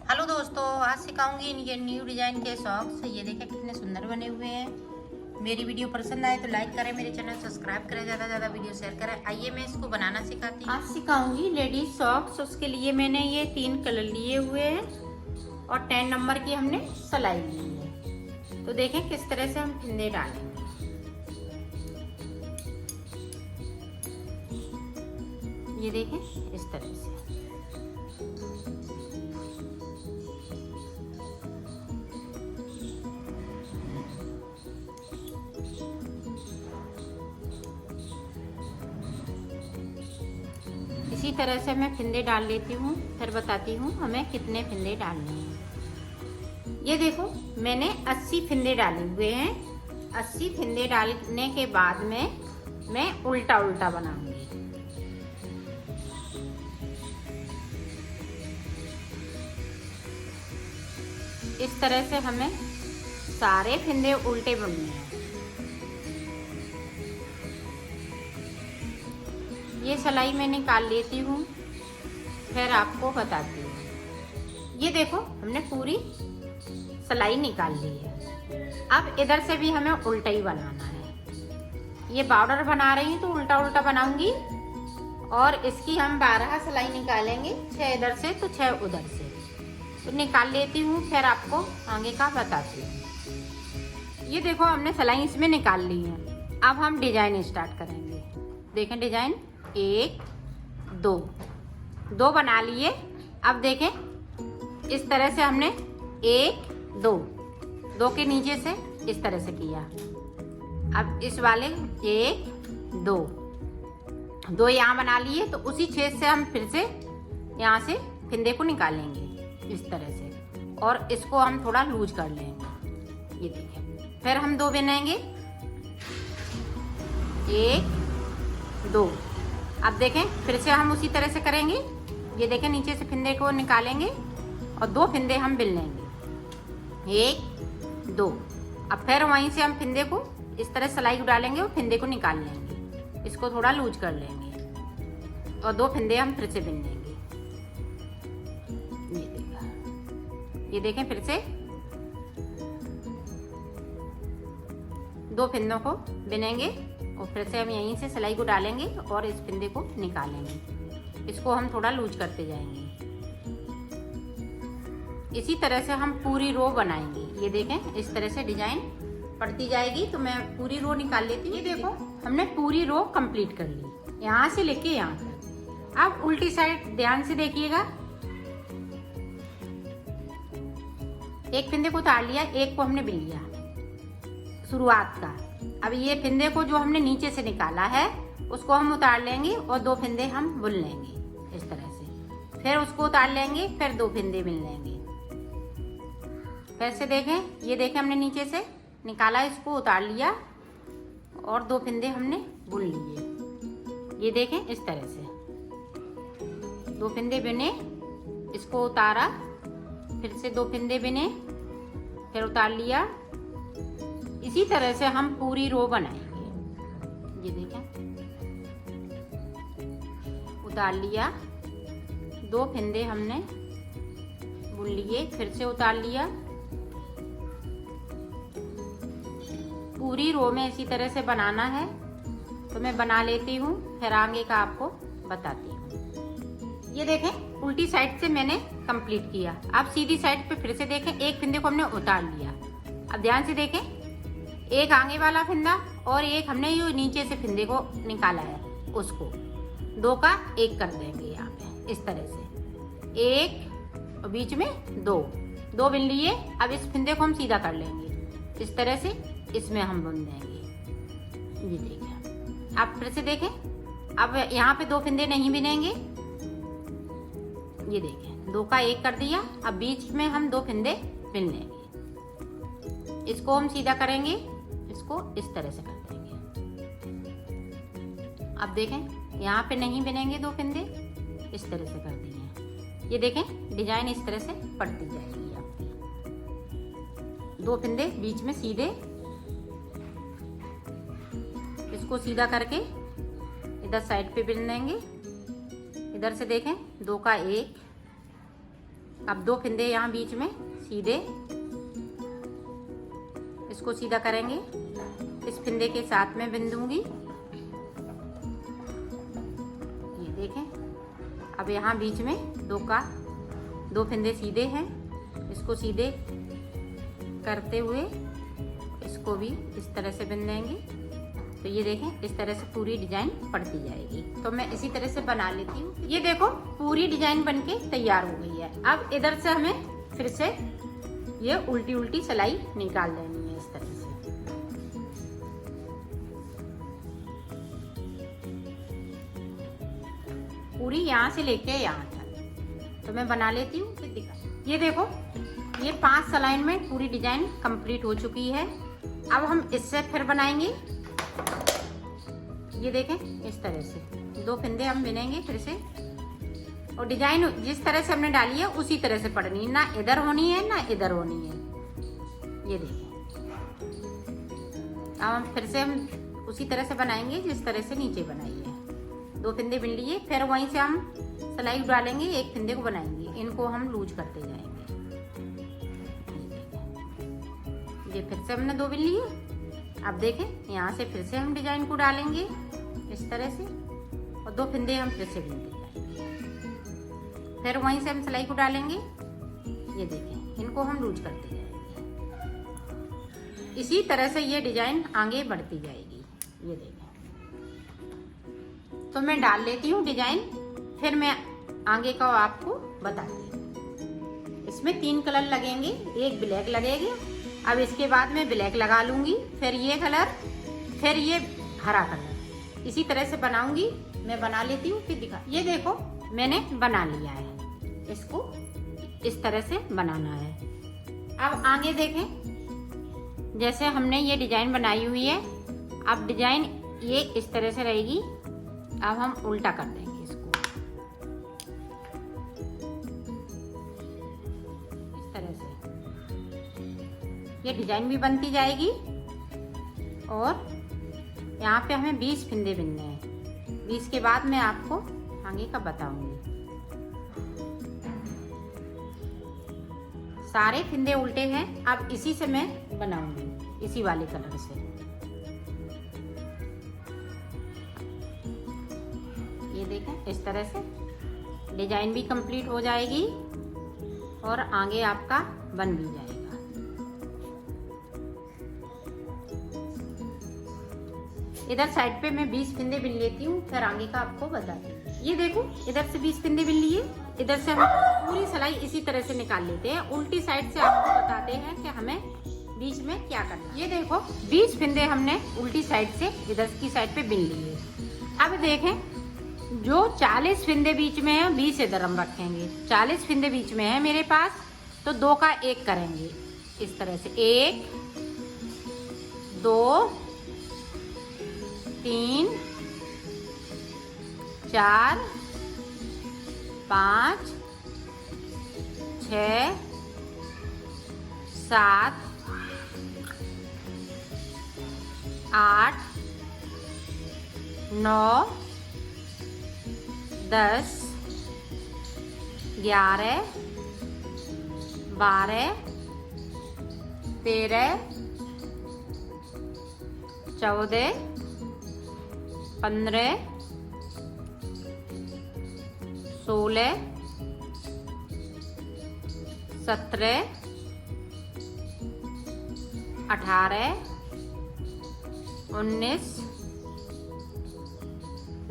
Hello दोस्तों, आज सिखाऊंगी इनके न्यू डिजाइन के सॉक्स। ये देखें कितने सुंदर बने हुए हैं। मेरी वीडियो पसंद आए तो लाइक करें, मेरे चैनल सब्सक्राइब करें, ज़्यादा से ज़्यादा वीडियो शेयर करें। आइए मैं इसको बनाना सिखाती हूँ। आज सिखाऊंगी लेडीज सॉक्स। उसके लिए मैंने ये 3 कलर लिए हुए हैं और 10 नंबर की हमने सिलाई ली है। तो देखें किस तरह से हम फिंदे डालेंगे। ये देखें इस तरह से। इसी तरह से मैं फिंदे डाल लेती हूँ, फिर बताती हूँ हमें कितने फिंदे डालने हैं। ये देखो मैंने 80 फिंदे डाले हुए हैं। 80 फिंदे डालने के बाद में मैं उल्टा उल्टा बनाऊंगी। इस तरह से हमें सारे फिंदे उल्टे बुनने हैं। ये सिलाई मैं निकाल लेती हूँ, फिर आपको बताती हूँ। ये देखो हमने पूरी सिलाई निकाल ली है। अब इधर से भी हमें उल्टा ही बनाना है। ये बॉर्डर बना रही हूँ तो उल्टा उल्टा बनाऊंगी और इसकी हम 12 सिलाई निकालेंगे, 6 इधर से तो 6 उधर से। तो निकाल लेती हूँ, फिर आपको आगे का बताती हूँ। ये देखो हमने सिलाई इसमें निकाल ली है। अब हम डिजाइन स्टार्ट करेंगे। देखें डिजाइन 1 2 बना लिए। अब देखें इस तरह से हमने 1 2 के नीचे से इस तरह से किया। अब इस वाले 1 2 यहाँ बना लिए, तो उसी छेद से हम फिर से यहाँ से फिंदे को निकालेंगे इस तरह से, और इसको हम थोड़ा लूज कर लेंगे। ये देखें फिर हम 2 बनाएंगे 1 2। अब देखें फिर से हम उसी तरह से करेंगे। ये देखें नीचे से फिंदे को निकालेंगे और 2 फिंदे हम बिल लेंगे 1 2। अब फिर वहीं से हम फिंदे को इस तरह सिलाई डालेंगे और फिंदे को निकाल लेंगे। इसको थोड़ा लूज कर लेंगे और 2 फिंदे हम फिर से बिन लेंगे। ये देखें फिर से 2 फिंदों को बिनेंगे और फिर से हम यहीं से सिलाई को डालेंगे और इस फिंदे को निकालेंगे। इसको हम थोड़ा लूज करते जाएंगे। इसी तरह से हम पूरी रो बनाएंगे। ये देखें इस तरह से डिजाइन पड़ती जाएगी। तो मैं पूरी रो निकाल लेती हूँ। ये देखो हमने पूरी रो कंप्लीट कर ली, यहाँ से लेके यहाँ तक। अब उल्टी साइड ध्यान से देखिएगा। एक फिंदे को उतार लिया, एक को हमने बिन लिया शुरुआत का। अब ये फिंदे को जो हमने नीचे से निकाला है उसको हम उतार लेंगे और 2 फिंदे हम बुन लेंगे इस तरह से। फिर उसको उतार लेंगे, फिर 2 फिंदे बिन लेंगे। फिर से देखें, ये देखें हमने नीचे से निकाला, इसको उतार लिया और 2 फिंदे हमने बुन लिए। ये देखें इस तरह से 2 फिंदे बिने, इसको उतारा, फिर से 2 फिंदे बिने, फिर उतार लिया। इसी तरह से हम पूरी रो बनाएंगे। ये देखें उतार लिया, 2 फिंदे हमने बुन लिए, फिर से उतार लिया। पूरी रो में इसी तरह से बनाना है। तो मैं बना लेती हूँ, फिर आगे का आपको बताती हूँ। ये देखें उल्टी साइड से मैंने कंप्लीट किया। अब सीधी साइड पे फिर से देखें, एक फिंदे को हमने उतार लिया। अब ध्यान से देखें, एक आगे वाला फिंदा और एक हमने ये नीचे से फिंदे को निकाला है, उसको 2 का 1 कर देंगे यहाँ पे इस तरह से। 1 और बीच में 2 बिन लिए। अब इस फिंदे को हम सीधा कर लेंगे इस तरह से, इसमें हम बुन देंगे। ये देखें अब फिर से देखें, अब यहाँ पे 2 फिंदे नहीं बिनेंगे। ये देखें 2 का 1 कर दिया। अब बीच में हम 2 फिंदे बिन लेंगे। इसको हम सीधा करेंगे, इसको इस तरह से कर देंगे। अब देखें यहाँ पे नहीं बिनेंगे 2 फिंदे, इस तरह से कर दिए। ये देखें डिजाइन इस तरह से पड़ती जाएगी आपकी। 2 फिंदे बीच में सीधे, इसको सीधा करके इधर साइड पे बिन देंगे। इधर से देखें 2 का 1, अब 2 फंदे यहाँ बीच में सीधे, इसको सीधा करेंगे, इस फंदे के साथ में बिन दूंगी। ये देखें, अब यहाँ बीच में 2 फंदे सीधे हैं, इसको सीधे करते हुए इसको भी इस तरह से बिन देंगे। तो ये देखें, इस तरह से पूरी डिजाइन पड़ती जाएगी। तो मैं इसी तरह से बना लेती हूँ। ये देखो पूरी डिजाइन बनके तैयार हो गई है। अब इधर से हमें फिर से ये उल्टी उल्टी सिलाई निकाल देनी है इस तरह से। पूरी यहाँ से लेके यहाँ तक। तो मैं बना लेती हूँ, फिर दिखा। ये देखो, ये 5 सलाइन में पूरी डिजाइन कंप्लीट हो चुकी है। अब हम इससे फिर बनाएंगे। ये देखें, इस तरह से 2 फंदे हम बिनेंगे फिर से, और डिजाइन जिस तरह से हमने डाली है उसी तरह से पड़नी है, ना इधर होनी है ना इधर होनी है। ये देखें, अब हम फिर से हम उसी तरह से बनाएंगे जिस तरह से नीचे बनाई है। 2 फंदे बिन लिए, फिर वहीं से हम सिलाई डालेंगे, 1 फंदे को बनाएंगे, इनको हम लूज करते जाएंगे। ये फिर से हमने 2 बिन लिए। अब देखें, यहाँ से फिर से हम डिजाइन को डालेंगे इस तरह से, और 2 फंदे हम फिर से बिनते जाएंगे। फिर वहीं से हम सिलाई को डालेंगे। ये देखें, इनको हम लूज करते जाएंगे। इसी तरह से ये डिजाइन आगे बढ़ती जाएगी। ये देखें, तो मैं डाल लेती हूँ डिजाइन, फिर मैं आगे का आपको बताती हूँ। इसमें 3 कलर लगेंगे, एक ब्लैक लगेगा। अब इसके बाद मैं ब्लैक लगा लूंगी, फिर ये कलर, फिर ये हरा कलर। इसी तरह से बनाऊंगी। मैं बना लेती हूँ, फिर दिखा। ये देखो, मैंने बना लिया है। इसको इस तरह से बनाना है। अब आगे देखें, जैसे हमने ये डिजाइन बनाई हुई है। अब डिजाइन ये इस तरह से रहेगी। अब हम उल्टा कर देंगे इसको इस तरह से। ये डिजाइन भी बनती जाएगी। और यहाँ पे हमें 20 फंदे बिनने हैं। 20 के बाद मैं आपको आगे का बताऊंगी। सारे फंदे उल्टे हैं। अब इसी से मैं बनाऊंगी, इसी वाले कलर से। ये देखें, इस तरह से डिजाइन भी कंप्लीट हो जाएगी और आगे आपका बन भी जाएगा। इधर साइड पे मैं 20 फंदे बिन लेती हूँ, फिर आगे का आपको बताती हूँ। ये देखो, इधर से 20 फंदे बिन लिए, इधर से हम पूरी सिलाई इसी तरह से निकाल लेते हैं। उल्टी साइड से आपको बताते हैं कि हमें बीच में क्या करना है। ये देखो, 20 फंदे हमने उल्टी साइड से इधर की साइड पे बिन लिए। अब देखें, जो 40 फंदे बीच में है, 20 इधर हम रखेंगे। 40 फंदे बीच में है मेरे पास, तो 2 का 1 करेंगे इस तरह से। 1 2 3 4 5 6 7 8 9 10 11 12 13 14 15 16 17 18 19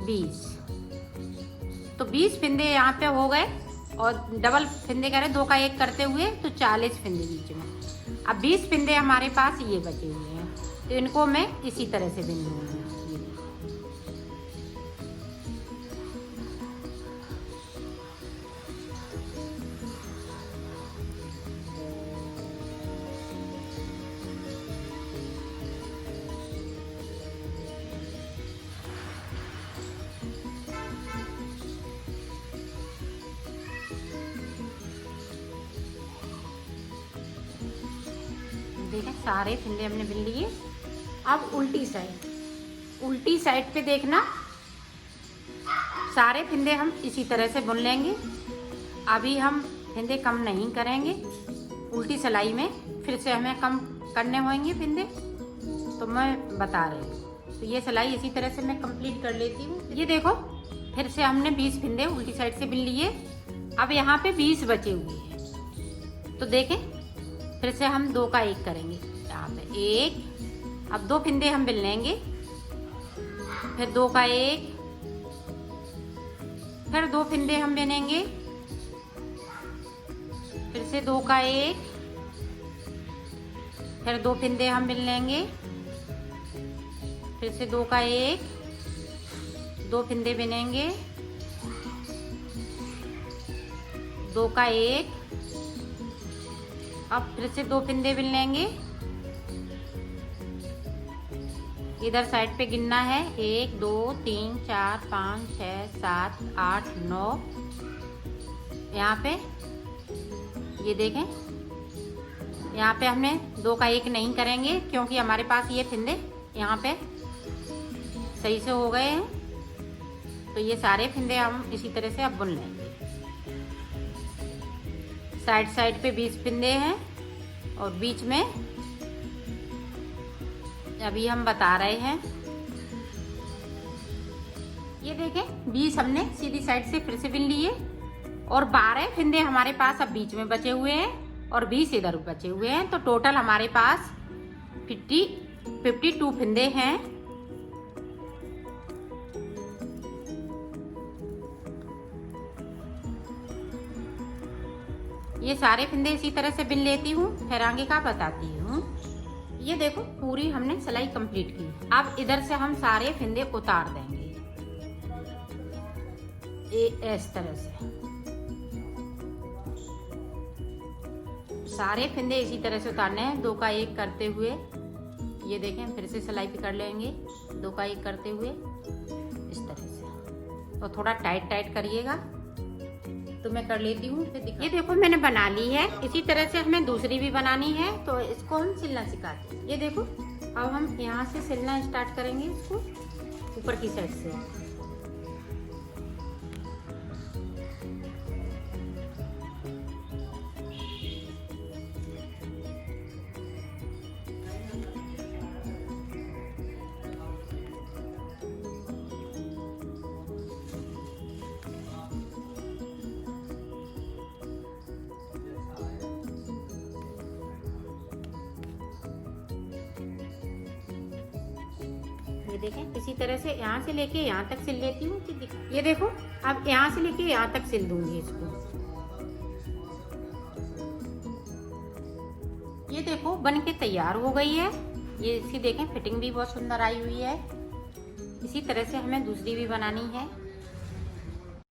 20। तो 20 फंदे यहाँ पे हो गए, और डबल फंदे करें 2 का 1 करते हुए, तो 40 फंदे बीच में। अब 20 फंदे हमारे पास ये बचे हुए हैं, तो इनको मैं इसी तरह से बिन लूँगी। देखें, सारे फंदे हमने बिन लिए। अब उल्टी साइड पे देखना, सारे फंदे हम इसी तरह से बुन लेंगे। अभी हम फिंदे कम नहीं करेंगे, उल्टी सिलाई में फिर से हमें कम करने होंगे फिंदे, तो मैं बता रही हूँ। तो ये सिलाई इसी तरह से मैं कंप्लीट कर लेती हूँ। ये देखो फिर से हमने 20 फिंदे उल्टी साइड से बिन लिए। अब यहाँ पे 20 बचे हुए हैं, तो देखें फिर से हम 2 का 1 करेंगे। यहाँ पे 1, अब 2 फिंदे हम बिन लेंगे, फिर 2 का 1, फिर 2 फिंदे हम बिनेंगे, फिर से 2 का 1, फिर 2 फिंदे हम बिन लेंगे, फिर से 2 का 1, 2 फिंदे बिनेंगे, 2 का 1, अब फिर से 2 फिंदे बिन लेंगे। इधर साइड पे गिनना है 1 2 3 4 5 6 7 8 9। यहाँ पे ये देखें, यहाँ पे हमने 2 का 1 नहीं करेंगे क्योंकि हमारे पास ये फिंदे यहाँ पे सही से हो गए हैं। तो ये सारे फिंदे हम इसी तरह से अब बुन लेंगे। साइड साइड पे 20 फिंदे हैं और बीच में अभी हम बता रहे हैं। ये देखें 20 हमने सीधी साइड से फिर से बिन लिए और 12 फिंदे हमारे पास अब बीच में बचे हुए हैं और 20 इधर बचे हुए हैं। तो टोटल हमारे पास 52 फिंदे हैं। ये सारे फिंदे इसी तरह से बिन लेती हूँ, फिर आगे का बताती हूँ। ये देखो पूरी हमने सिलाई कंप्लीट की। अब इधर से हम सारे फिंदे उतार देंगे इस तरह से। सारे फिंदे इसी तरह से उतारने हैं 2 का 1 करते हुए। ये देखें फिर से सिलाई पकड़ लेंगे 2 का 1 करते हुए इस तरह से। तो थोड़ा टाइट करिएगा। तो मैं कर लेती हूँ फिर। ये देखो मैंने बना ली है। इसी तरह से हमें दूसरी भी बनानी है, तो इसको हम सिलना सिखाते हैं। ये देखो अब हम यहाँ से सिलना स्टार्ट करेंगे इसको ऊपर की साइड से। ये देखें इसी तरह से यहाँ से लेके यहाँ तक सिल लेती हूँ। ये देखो अब यहाँ से लेके यहाँ तक सिल दूंगी इसको। ये देखो बन के तैयार हो गई है। ये इसकी देखें फिटिंग भी बहुत सुंदर आई हुई है। इसी तरह से हमें दूसरी भी बनानी है।